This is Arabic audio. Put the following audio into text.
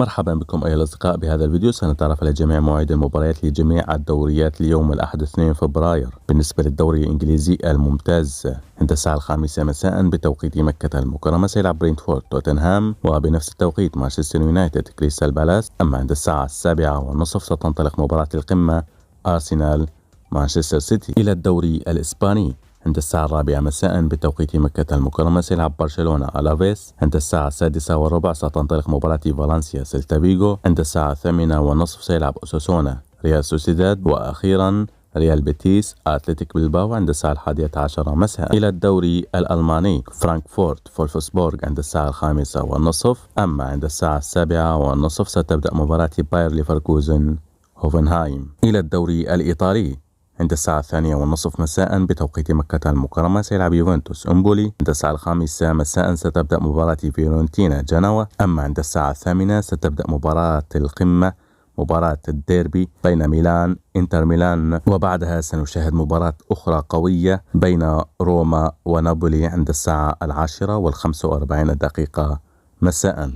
مرحبا بكم أيها الأصدقاء. بهذا الفيديو سنتعرف على جميع مواعيد المباريات لجميع الدوريات ليوم الأحد 2 فبراير. بالنسبة للدوري الإنجليزي الممتاز، عند الساعة 5 مساء بتوقيت مكة المكرمة سيلعب برينتفورد توتنهام، وبنفس التوقيت مانشستر يونايتد كريستال بالاس. أما عند الساعة 7:30 ستنطلق مباراة القمة أرسنال مانشستر سيتي. إلى الدوري الإسباني، عند الساعة 4 مساء بتوقيت مكة المكرمة سيلعب برشلونة ألافيس. عند الساعة 6:15 ستنطلق مباراة فالنسيا سيلتا فيغو. عند الساعة 8:30 سيلعب أوساسونا ريال سوسيداد. وأخيرا ريال بيتيس أتلتيك بلباو عند الساعة 11 مساء. إلى الدوري الألماني، فرانكفورت فولفسبورغ عند الساعة 5:30. أما عند الساعة 7:30 ستبدأ مباراة باير ليفركوزن هوفنهايم. إلى الدوري الإيطالي، عند الساعة 2:30 مساء بتوقيت مكة المكرمة سيلعب يوفنتوس أمبولي. عند الساعة 5 مساء ستبدأ مباراة فيورنتينا جنوة. أما عند الساعة 8 ستبدأ مباراة القمة، مباراة الديربي بين ميلان إنتر ميلان. وبعدها سنشاهد مباراة أخرى قوية بين روما ونابولي عند الساعة 10:45 مساء.